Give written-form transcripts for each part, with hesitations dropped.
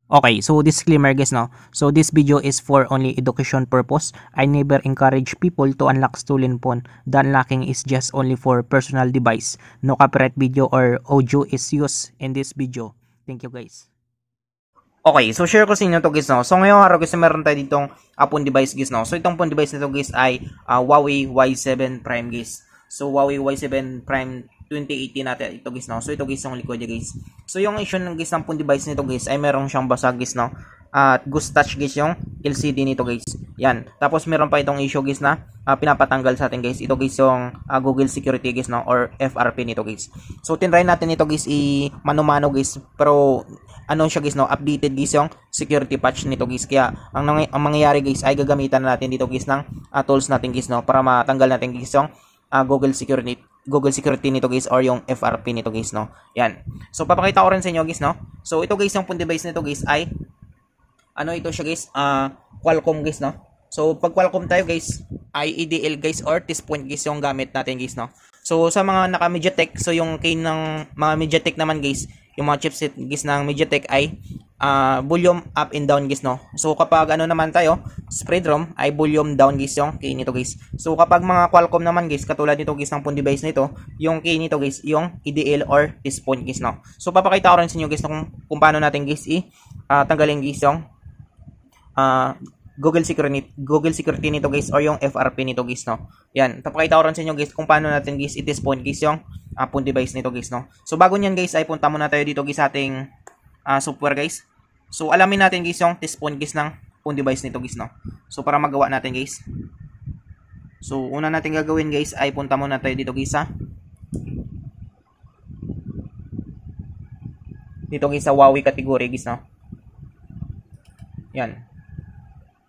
Okay, so disclaimer guys, no. So this video is for only education purpose. I never encourage people to unlock stolen phone. The unlocking is just only for personal device. No copyright video or audio is used in this video. Thank you guys. Okay, so share ko sa inyo to guys, no. So ngayong araw guys, meron tayo ditong phone device guys, no. So itong phone device nito guys ay Huawei Y7 Prime guys. So Huawei Y7 Prime 2018 natin ito guys, no. So ito guys yung likod niya guys. So yung issue ng guys ng phone device nito guys ay meron siyang basag guys, no. At ghost touch guys yung LCD nito guys. Yan. Tapos meron pa itong issue guys na pinapatanggal sa atin guys. Ito guys yung Google Security guys, no, or FRP nito guys. So tinry natin ito guys mano-mano guys, pero ano siya guys, no, updated guys yung security patch nito guys. Kaya ang mangyayari guys ay gagamitan natin dito guys ng tools natin guys, no, para matanggal natin guys yung Google Security nito guys, or yung FRP nito guys, no. Yan. So papakita ko rin sa inyo guys, no. So ito guys yung phone device nito guys ay ano ito siya guys, Qualcomm guys, no. So pag Qualcomm tayo guys ay EDL guys or T-Point guys yung gamit natin guys, no. So sa mga naka MediaTek, so yung key ng mga MediaTek naman guys, yung mga chipset guys ng MediaTek ay volume up and down guys, no. So kapag ano naman tayo, spread ROM ay volume down guys yung key nito guys. So kapag mga Qualcomm naman guys, katulad nito guys ng phone device nito, yung key nito guys yung EDL or T-Point guys, no. So papakita ko rin sa inyo guys kung paano natin guys tanggalin guys yung Google Security nito guys, or yung FRP nito guys, no. Yan, papakita ko rin sa inyo guys kung paano natin guys i-test-point guys yung phone device nito guys, no. So bago niyan guys ay punta muna tayo dito guys sa ating software guys. So alamin natin guys yung test point guys ng phone device nito guys, no. So para magawa natin guys, so una natin gagawin guys ay punta muna tayo dito guys sa Huawei category guys, no. Yan.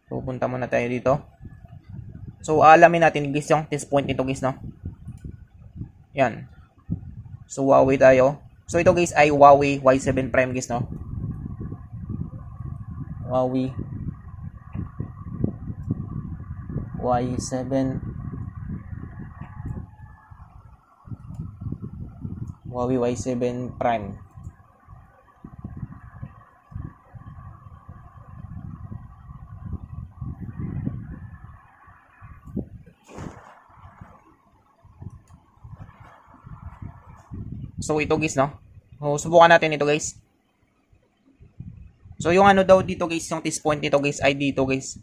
So punta muna tayo dito. So alamin natin guys yung test point nito guys, no. Yan. So Huawei tayo. So ito guys ay Huawei Y7 Prime guys, no. Huawei Y7 Prime. So ito guys, no. So subukan natin ito guys. So yung ano daw dito guys, yung test point nito guys ay dito guys.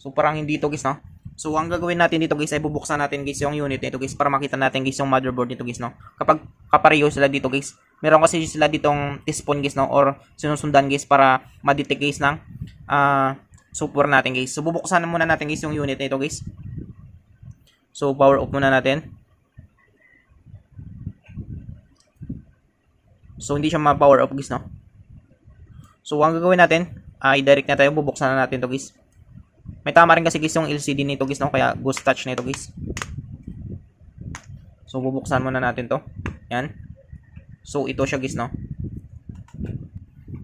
So parang hindi ito guys, no. So ang gagawin natin dito guys ay bubuksan natin guys yung unit nito guys para makita natin guys yung motherboard nito guys, no. Kapag kapareho sila dito guys, meron kasi sila ditong test point guys, no, or sinusundan guys para ma-detect guys ng software natin guys. So bubuksan muna natin guys yung unit nito guys. So power off muna natin. So hindi siya ma-power off guys, no. So ang gagawin natin ay direct na tayo, bubuksan na natin to guys. May tama rin kasi guys yung LCD nito guys, no, kaya ghost touch nito guys. So bubuksan muna natin to. Yan. So ito siya guys, no.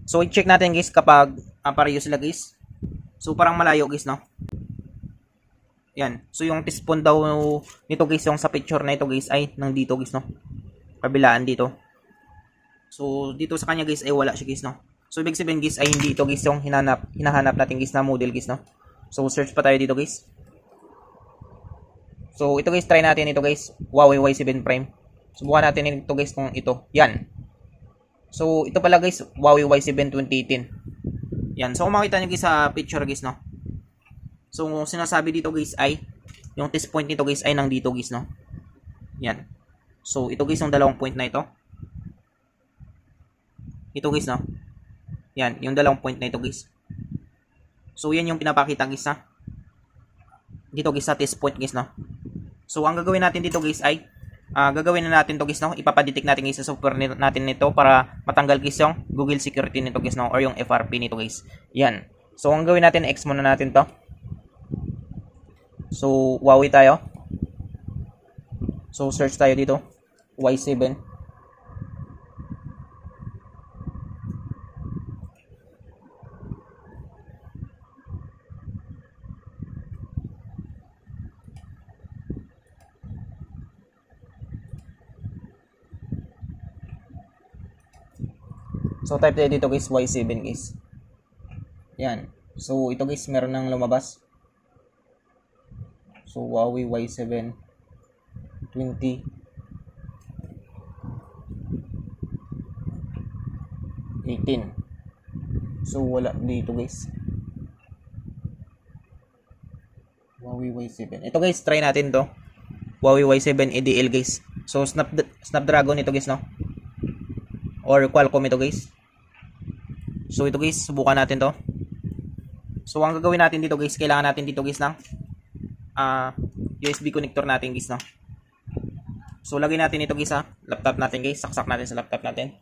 So i-check natin guys kapag pareho sila guys. So parang malayo guys, no. Yan. So yung T-Point daw nito guys, yung sa picture na ito guys ay nandito guys, no. Kabilaan dito. So dito sa kanya guys ay wala siya guys, no. So ibig sabihin guys ay hindi ito guys yung hinahanap natin guys na model guys, no. So search pa tayo dito guys. So ito guys, try natin ito guys, Huawei Y7 Prime. Subukan natin ito guys kung ito. Yan. So ito pala guys, Huawei Y7 2018. Yan. So kung makita niyo guys sa picture guys, no. So sinasabi dito guys ay yung test point nito guys ay nang dito guys, no. Yan. So ito guys yung dalawang point na ito. Ito guys, no. Yan, yung dalawang point na ito guys. So yan yung pinapakita guys na dito guys sa test point guys, no. So ang gagawin natin dito guys ay gagawin na natin to guys, no. Ipapadetect natin guys sa software natin nito para matanggal guys yung Google Security nito guys, no, or yung FRP nito guys. Yan. So ang gawin natin, X muna natin to. So Huawei tayo. So search tayo dito, Y7. So type tayo dito guys, Y7 guys. Yan. So ito guys, meron nang lumabas. So Huawei Y7 20 18. So wala dito guys. Huawei Y7. Ito guys, try natin to. Huawei Y7 EDL guys. So Snapdragon ito guys, no? Or Qualcomm ito guys. So ito guys, subukan natin to. So ang gagawin natin dito guys, kailangan natin dito guys ng USB connector natin guys, no? So lagay natin ito guys sa laptop natin guys. Saksak natin sa laptop natin.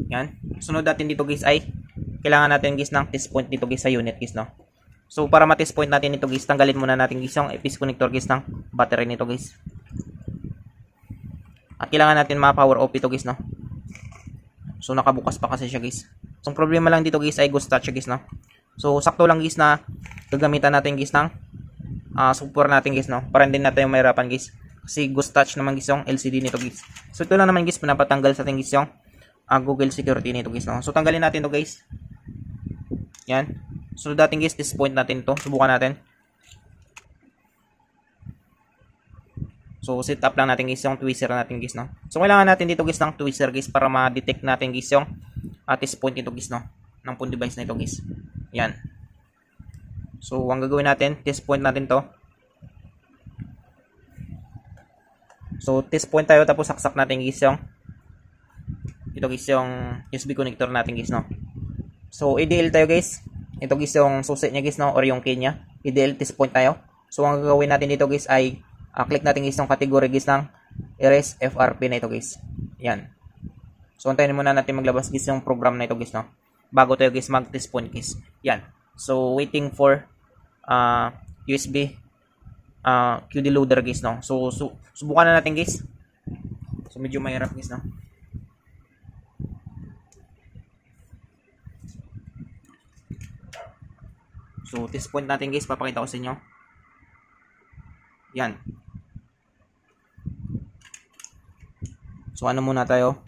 Yan. Sunod natin dito guys ay kailangan natin guys ng test point dito guys sa unit guys, no? So para ma-test point natin ito guys, tanggalin muna natin guys yung earpiece connector guys ng battery nito guys. At kailangan natin ma-power off ito guys, no? So nakabukas pa kasi siya guys. So ang problema lang dito guys ay ghost touch guys, no? So sakto lang guys na gagamitan natin guys ng support natin guys, no? Para hindi natin mahirapan guys. Kasi ghost touch naman guys yung LCD nito guys. So ito lang naman guys, pinapatanggal sa atin guys yung Google security nito guys, no? So tanggalin natin to guys. Yan. So dating guys, this point natin to. Subukan natin. So set up lang natin guys yung tweezer natin guys, no? So kailangan natin dito guys ng tweezer guys para ma-detect natin guys yung test point nito guys, no? Ng phone device na ito guys. Yan. So ang gagawin natin, test point natin to. So test point tayo, tapos saksak natin guys yung ito guys yung USB connector natin guys, no? So EDL tayo guys. Ito guys yung susi niya guys, no? Or yung key niya. EDL test point tayo. So ang gagawin natin dito guys ay click natin guys yung category guys ng erase FRP na ito guys. Yan. So antayin muna natin maglabas guys yung program na ito guys, no? Bago tayo guys mag test point guys. Yan. So waiting for USB QD loader guys, no? So subukan na natin guys. So medyo mahirap guys, no? So test point natin guys, papakita ko sa inyo. Yan. So ano muna tayo?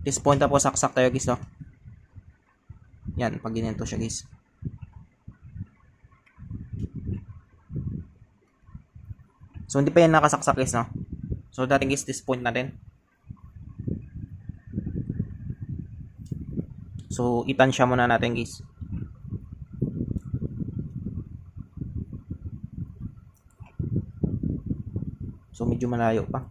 Test point, tapos saksak tayo guys, no? Yan, pag ginento siya guys. So hindi pa yan nakasaksak guys, no? So dating guys, test point natin. So itansya muna natin guys. So medyo malayo pa.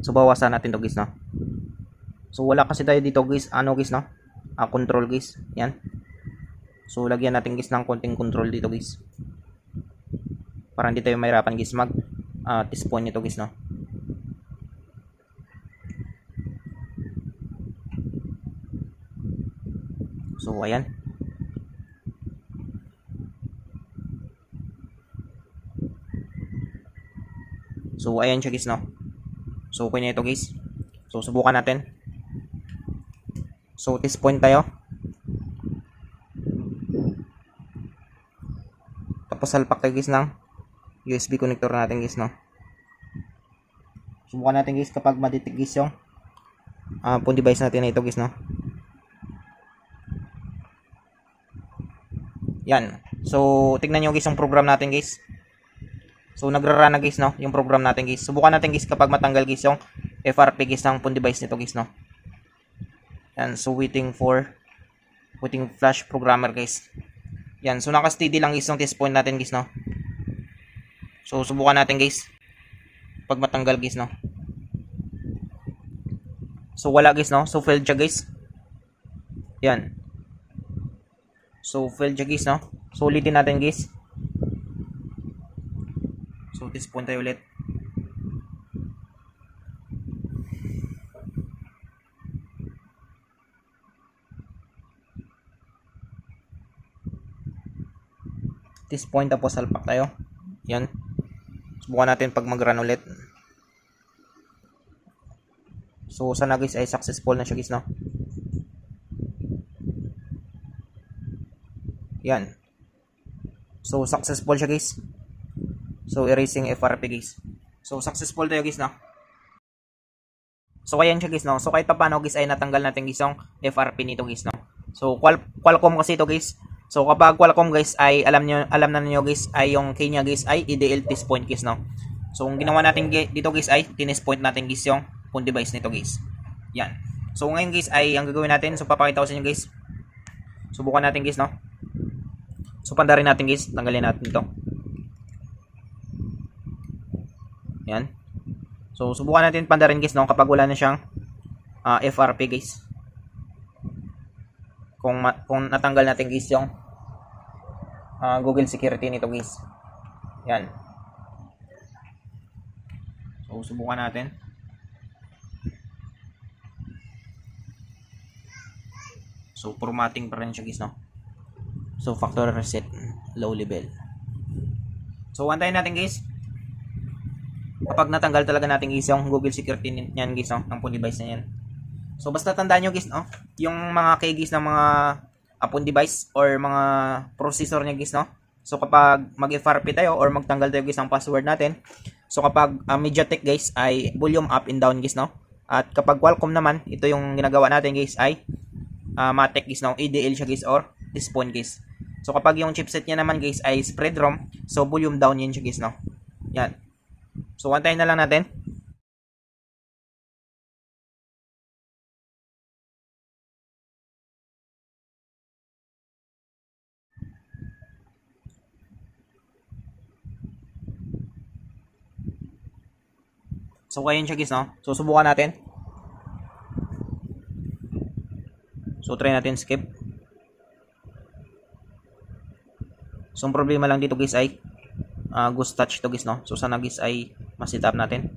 So bawasan natin to guys, no? So wala kasi tayo dito guys, ano guys, no? Control guys. Yan. So lagyan natin guys ng konting control dito guys. Para hindi tayo mahirapan guys mag test point nito guys, no? So ayan. So ayan siya guys, no? So okay na ito guys. So subukan natin. So test point tayo. Tapos salpak tayo guys ng USB connector natin guys, no? Subukan natin guys kapag ma-detect guys yung phone device natin na ito guys, no? Yan. So tignan nyo guys yung program natin guys. So nagrarana guys, no? Yung program natin guys. Subukan natin guys kapag matanggal guys yung FRP guys ng phone device nito guys, no? Yan. So waiting flash programmer guys. Yan. So naka-steady lang guys yung test point natin guys, no? So subukan natin guys pag matanggal guys, no? So wala guys, no? So failed siya guys. Yan. So failed siya guys, no? So ulitin natin guys. So test point tayo ulit. Test point, tapos salpak tayo. Yan. Subukan natin pag mag-run ulit. So sana guys ay successful na siya guys, no? Yan. So successful siya guys. So erasing FRP guys. So successful tayo guys no. So ayan siya guys no. So kahit pa paano guys ay natanggal natin guys yung FRP nito guys no. So Qualcomm kasi ito guys. So kapag Qualcomm guys ay alam na niyo guys ay yung key niya guys ay IDL test point guys no. So ang ginawa natin dito guys ay tinest point natin guys yung phone device nito guys. Yan. So ngayon guys ay ang gagawin natin, so papakita ko sa inyo guys. Subukan natin guys no. So pandarin natin guys, tanggalin natin ito. Yan. So subukan natin pandarin guys no kapag wala na siyang FRP guys. Kung natanggal natin guys yung Google security nito guys. Yan. So subukan natin. So formatting pa rin siya guys no. So factory reset low level. So antayin natin guys. Kapag natanggal talaga natin guys yung Google security niyan guys no, ng phone device na yan. So basta tandaan nyo guys no, yung mga key guys ng mga phone device or mga processor niya guys no. So kapag mag-FRP tayo or magtanggal tayo guys ng password natin. So kapag MediaTek guys ay volume up and down guys no. At kapag Qualcomm naman, ito yung ginagawa natin guys ay Matek guys no, ADL siya guys or T-Spawn guys. So kapag yung chipset niya naman guys ay spread ROM, so volume down yun siya guys no. Yan. So antayin na lang natin. So ayun siya guys no. So subukan natin. So try natin skip. So ang problema lang dito guys ay ghost touch to guys no. So sana guys ay ma-set up natin.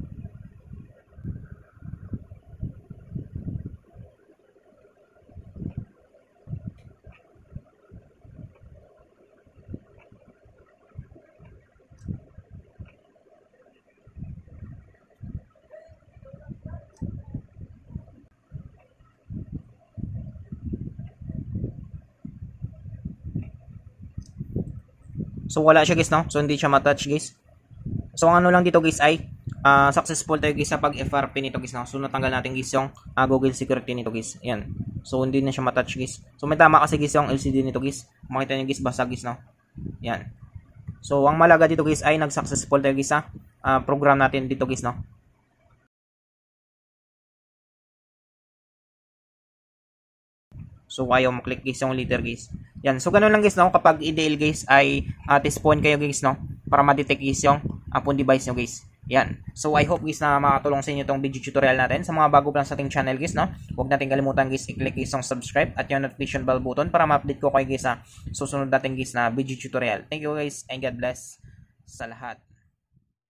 So wala siya guys no. So hindi siya ma-touch guys. So ang ano lang dito guys ay successful tayo guys sa pag-FRP nito guys no. So natanggal natin guys yung Google security nito guys. Ayan. So hindi na siya ma-touch guys. So may tama kasi guys yung LCD nito guys. Makita niyo guys basag guys no. Ayan. So ang malaga dito guys ay nag-successful tayo guys sa program natin dito guys no. So ayaw mo-click guys yung letter guys. Yan. So ganoon lang guys no, kapag IDL guys ay T-Spawn kayo guys no, para ma-detect guys yung phone device nyo guys. Yan. So I hope guys na makatulong sa inyo tong video tutorial natin. Sa mga bago pa lang sa ating channel guys no, huwag natin kalimutan guys i-click guys yung subscribe at yung notification bell button para ma-update ko kayo guys sa susunod natin guys na video tutorial. Thank you guys and God bless sa lahat.